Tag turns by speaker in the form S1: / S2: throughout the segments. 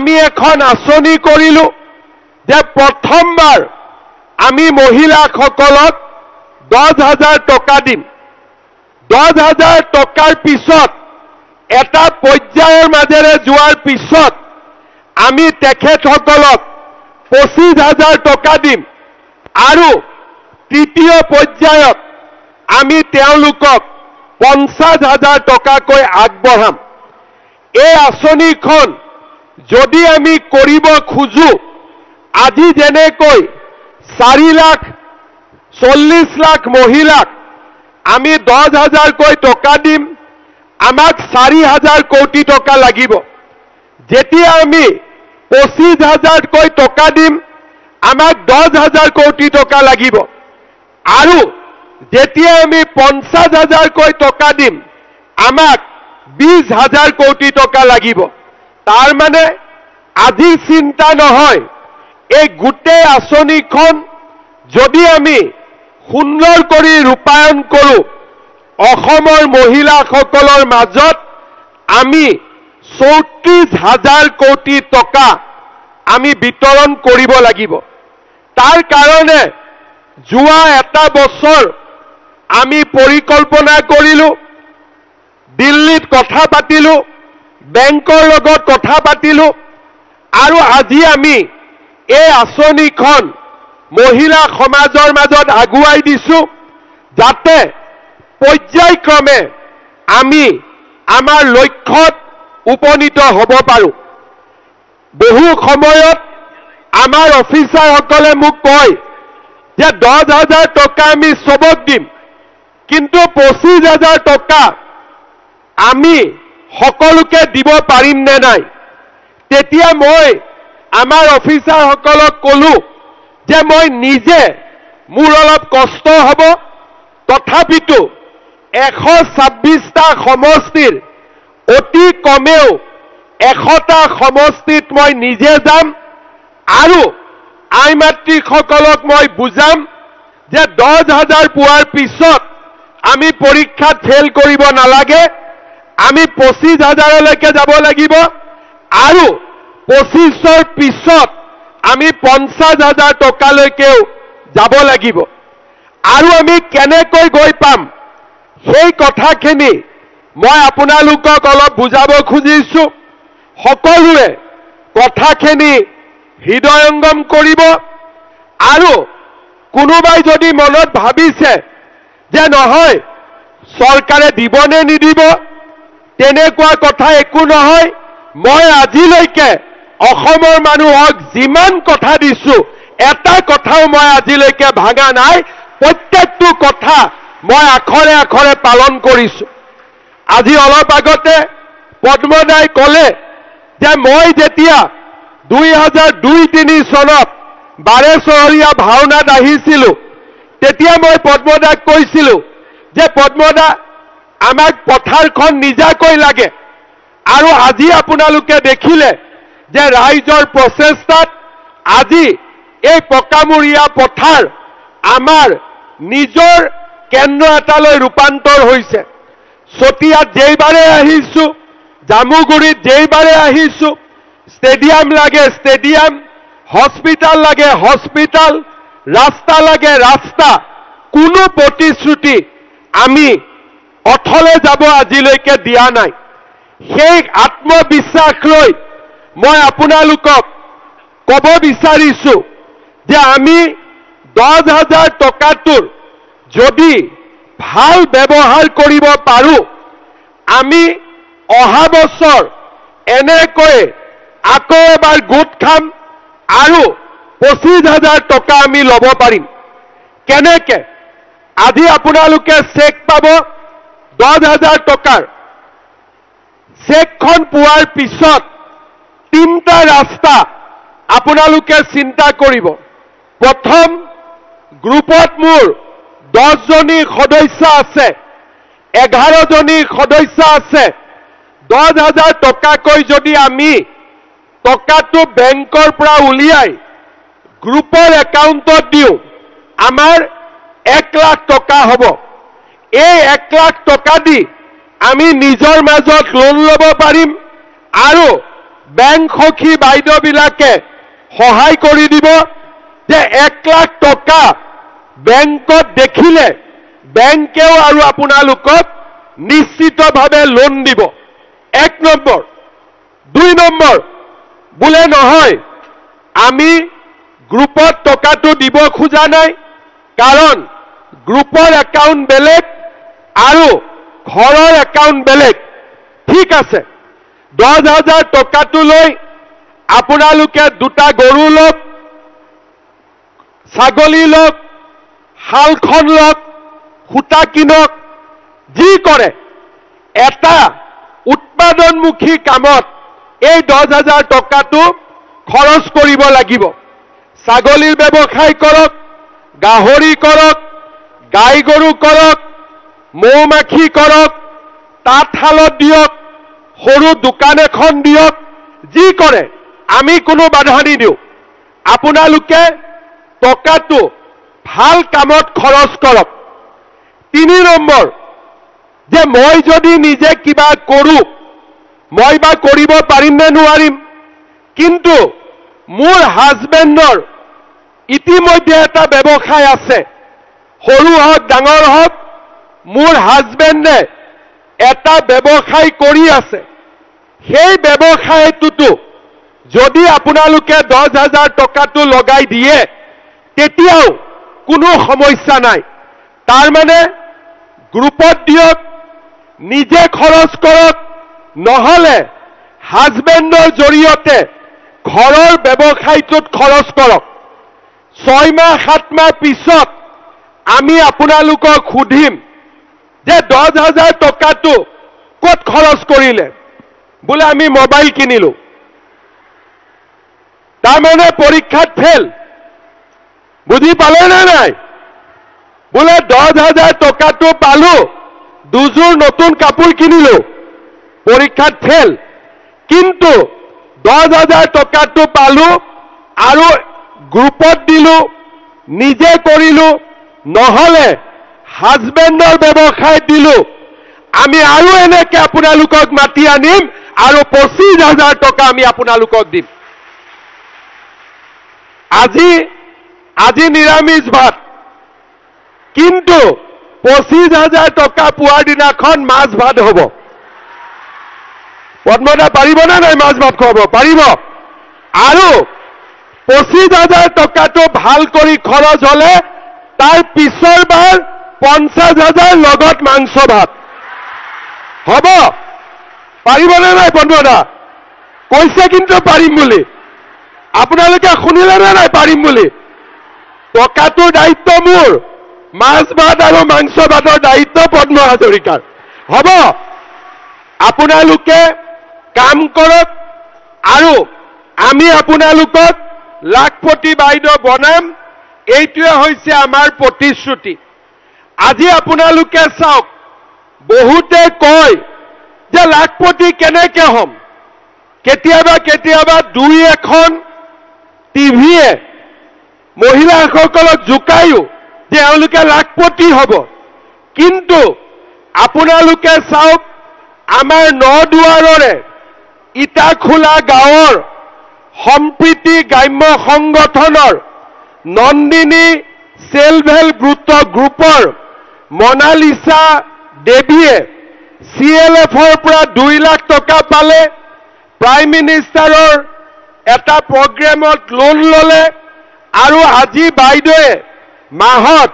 S1: আমি এখন আঁচনি কৰিলো যে প্ৰথমবাৰ আমি মহিলাসকলক 10,000 টকা দিম। 10,000 টকাৰ পিছত এটা পৰ্যায়ৰ মাজেৰে যোৱাৰ পিছত আমি তেখেতসকলক 25,000 টকা দিম আৰু তৃতীয় পৰ্যায়ত আমি তেওঁলোকক 50,000 টকাকৈ আগবঢ়াম। এই আঁচনিখন যদি আমি কৰিব খোজো, আজি যেনেকৈ 4,40,00,000 লাখ মহিলাক আমি 10,000কৈ টকা দিম, আমাক 4,000 কোটি টকা লাগিব। যেতিয়া আমি 25,000কৈ টকা দিম, আমাক 10,000 কোটি টকা লাগিব আৰু যেতিয়া আমি 50,000কৈ টকা দিম, আমাক 20,000 কোটি টকা লাগিব। তাৰ মানে আজি চিন্তা নহয়, এই গোটেই আঁচনিখন যদি আমি সুন্দৰ কৰি ৰূপায়ণ কৰোঁ, অসমৰ মহিলাসকলৰ মাজত আমি 34,000 কোটি টকা আমি বিতৰণ কৰিব লাগিব। তাৰ কাৰণে যোৱা এটা বছৰ আমি পৰিকল্পনা কৰিলো, দিল্লীত কথা পাতিলো, বেংকৰ লগত কথা পাতিলো আৰু আজি আমি এই আঁচনিখন মহিলা সমাজৰ মাজত আগুৱাই দিছো, যাতে পৰ্যায়ক্ৰমে আমি আমাৰ লক্ষ্যত উপনীত হ'ব পাৰো। বহু সময়ত আমাৰ অফিচাৰসকলে মোক কয় যে 10,000 টকা আমি সবক দিম, কিন্তু 25,000 টকা আমি সকলোকে দিব পাৰিম নে নাই। তেতিয়া মই আমাৰ অফিচাৰসকলক ক'লো যে মই নিজে মোৰ অলপ কষ্ট হ'ব, তথাপিতো 126টা সমষ্টিৰ অতি কমেও 100টা সমষ্টিত মই নিজে যাম আৰু আই মাতৃসকলক মই বুজাম যে 10,000 পোৱাৰ পিছত আমি পৰীক্ষাত ফেল কৰিব নালাগে, আমি 25,000লৈকে যাব লাগিব আৰু 25ৰ পিছত আমি 50,000 টকালৈকেও যাব লাগিব। আৰু আমি কেনেকৈ গৈ পাম সেই কথাখিনি মই আপোনালোকক অলপ বুজাব খুজিছো। সকলোৱে কথাখিনি হৃদয়ঙ্গম কৰিব আৰু কোনোবাই যদি মনত ভাবিছে যে নহয় চৰকাৰে দিবনে নিদিব, তেনেকুৱা কথা একো নহয়। মই আজিলৈকে অসমৰ মানুহক যিমান কথা দিছো, এটা কথাও মই আজিলৈকে ভাঙা নাই। প্ৰত্যেকটো কথা মই আখৰে আখৰে পালন কৰিছো। আজি অলপ আগতে পদ্মদাই ক'লে যে মই যেতিয়া 2002-03 চনত বাৰেচহৰীয়া ভাওনাত আহিছিলো, তেতিয়া মই পদ্মদাক কৈছিলো যে পদ্মদা আমাক পথাৰখন নিজাকৈ লাগে। আৰু আজি আপোনালোকে দেখিলে যে ৰাইজৰ প্ৰচেষ্টাত আজি এই পকামূৰীয়া পথাৰ আমাৰ নিজৰ কেন্দ্ৰ এটালৈ ৰূপান্তৰ হৈছে। চতিয়াত যেইবাৰে আহিছো, জামুগুৰিত যেইবাৰে আহিছো, ষ্টেডিয়াম লাগে ষ্টেডিয়াম, হস্পিটাল লাগে হস্পিটাল, ৰাস্তা লাগে ৰাস্তা, কোনো প্ৰতিশ্ৰুতি আমি অথলে যাব আজিলৈকে দিয়া নাই। সেই আত্মবিশ্বাস লৈ মই আপোনালোকক ক'ব বিচাৰিছো যে আমি 10,000 টকাটোৰ যদি ভাল ব্যৱহাৰ কৰিব পাৰো, আমি অহা বছৰ এনেকৈ আকৌ এবাৰ গোট খাম আৰু 25,000 টকা আমি ল'ব পাৰিম। কেনেকে? আজি আপোনালোকে চেক পাব 10,000 টকাৰ। চেকখন পোৱাৰ পিছত 3টা ৰাস্তা আপোনালোকে চিন্তা কৰিব। প্ৰথম গ্ৰুপত মোৰ 10জনী সদস্য আছে, 11জনী সদস্য আছে। 10,000 টকাকৈ যদি আমি টকাটো বেংকৰ পৰা উলিয়াই গ্ৰুপৰ একাউণ্টত দিওঁ, আমাৰ 1 লাখ টকা হ'ব। এই 1 লাখ টকা দি আমি নিজৰ মাজত লোন ল'ব পাৰিম আৰু বেংক সখী বাইদেউবিলাকে সহায় কৰি দিব যে 1 লাখ টকা বেংকত দেখিলে বেংকেও আৰু আপোনালোকক নিশ্চিতভাৱে লোন দিব। 1 নম্বৰ। 2 নম্বৰ, বোলে নহয় আমি গ্ৰুপত টকাটো দিব খোজা নাই, কাৰণ গ্ৰুপৰ একাউণ্ট বেলেগ আৰু ঘৰৰ একাউণ্ট বেলেগ। ঠিক আছে, 10,000 টকাটো লৈ আপোনালোকে 2টা গৰু লওক, ছাগলী লওক, শালখন লওক, সূতা কিনক, যি কৰে এটা উৎপাদনমুখী কামত এই 10,000 টকাটো খৰচ কৰিব লাগিব। ছাগলীৰ ব্যৱসায় কৰক, গাহৰি কৰক, গাই গৰু কৰক, মৌ-মাখি কৰক, তাঁতশালত দিয়ক, সৰু দোকান এখন দিয়ক, যি কৰে আমি কোনো বাধা নিদিওঁ। আপোনালোকে টকাটো ভাল কামত খৰচ কৰক। 3 নম্বৰ, যে মই যদি নিজে কিবা কৰোঁ, মই বা কৰিব পাৰিম নে নোৱাৰিম, কিন্তু মোৰ হাজবেণ্ডৰ ইতিমধ্যে এটা ব্যৱসায় আছে, সৰু হওক ডাঙৰ হওক, মোৰ হাজবেণ্ডে এটা ব্যৱসায় কৰি আছে। সেই ব্যৱসায়টোতো যদি আপোনালোকে 10,000 টকাটো লগাই দিয়ে তেতিয়াও কোনো সমস্যা নাই। তাৰমানে গ্ৰুপত দিয়ক, নিজে খৰচ কৰক, নহলে হাজবেণ্ডৰ জৰিয়তে ঘৰৰ ব্যৱসায়টোত খৰচ কৰক। 6 মাহ 7 মাহ পিছত আমি আপোনালোকক সুধিম যে 10,000 টকাটো ক'ত খৰচ কৰিলে, বোলে আমি মোবাইল কিনিলো, তাৰমানে পৰীক্ষাত ফেল। বুজি পালে নে নাই? বোলে 10,000 টকাটো পালো, 2যোৰ নতুন কাপোৰ কিনিলো, পৰীক্ষাত ফেল। কিন্তু 10,000 টকাটো পালো আৰু গ্ৰুপত দিলো, নিজে কৰিলো, নহলে হাজবেণ্ডৰ ব্যৱসায় দিলো, আমি আৰু এনেকে আপোনালোকক মাতি আনিম আৰু 25,000 টকা আমি আপোনালোকক দিম। আজি নিৰামিষ ভাত, কিন্তু 25,000 টকা পোৱাৰ দিনাখন মাছ ভাত হ'ব। পদ্মদা পাৰিবনে নাই মাছ ভাত খুৱাব? পাৰিব। আৰু 25,000 টকাটো ভাল কৰি খৰচ হলে তাৰ পিছৰ বাৰ 50,000 লগত মাংস ভাত হ'ব। পাৰিবনে নাই পদ্মদা? কৈছে কিন্তু পাৰিম বুলি। আপোনালোকে শুনিলে নে নাই পাৰিম বুলি? টকাটোৰ দায়িত্ব মোৰ, মাছ ভাত আৰু মাংস ভাতৰ দায়িত্ব পদ্ম হাজৰিকাৰ। হ'ব, আপোনালোকে কাম কৰক আৰু আমি আপোনালোকক লাখপতি বাইদেউ বনাম। এইটোৱে হৈছে আমাৰ প্ৰতিশ্ৰুতি। আজি আপোনালোকে চাওক, বহুতে কয় যে লাখপতি কেনেকে হ'ম। কেতিয়াবা 2-1খন টিভিয়ে মহিলাসকলক জোকায়ো যে এওঁলোকে লাখপতি হ'ব। কিন্তু আপোনালোকে চাওক, আমাৰ নদুৱাৰৰে ইটাখোলা গাঁৱৰ সম্প্ৰীতি গ্ৰাম্য সংগঠনৰ নন্দিনী সেল্ফ হেল্প গ্ৰুপৰ মনালিসা দেৱীয়ে CLFৰ পৰা 2 লাখ টকা পালে, প্ৰাইম মিনিষ্টাৰৰ এটা প্ৰগ্ৰেমত লোন ললে, আৰু আজি বাইদেৱে মাহত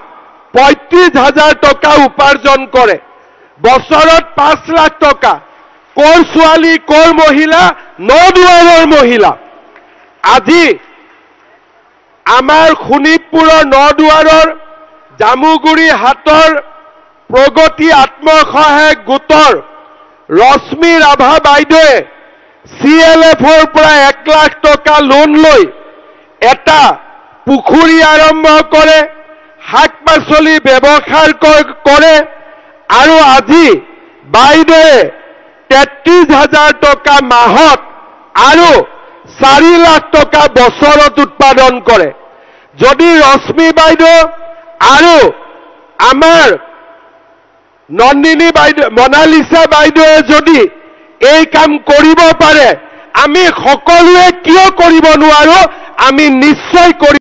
S1: 35,000 টকা উপাৰ্জন কৰে, বছৰত 5 লাখ টকা। কৰ ছোৱালী, কৰ মহিলা? নদুৱাৰৰ মহিলা। আজি আমাৰ শোণিতপুৰৰ নদুৱাৰৰ জামুগুৰি হাটৰ প্ৰগতি আত্মসহায়ক গোটৰ ৰশ্মি ৰাভা বাইদেৱে CLFৰ পৰা 1 লাখ টকা লোন লৈ এটা পুখুৰী আৰম্ভ কৰে, শাক পাচলি ব্যৱসায় কৰে, আৰু আজি বাইদেৱে 33,000 টকা মাহত আৰু 4 লাখ টকা বছৰত উৎপাদন কৰে। যদি ৰশ্মি বাইদেউ আৰু আমাৰ নন্দিনী বাইদেউ, মনালিসা বাইদেৱে যদি এই কাম কৰিব পাৰে, আমি সকলোৱে কিয় কৰিব নোৱাৰো, আমি নিশ্চয় কৰিম।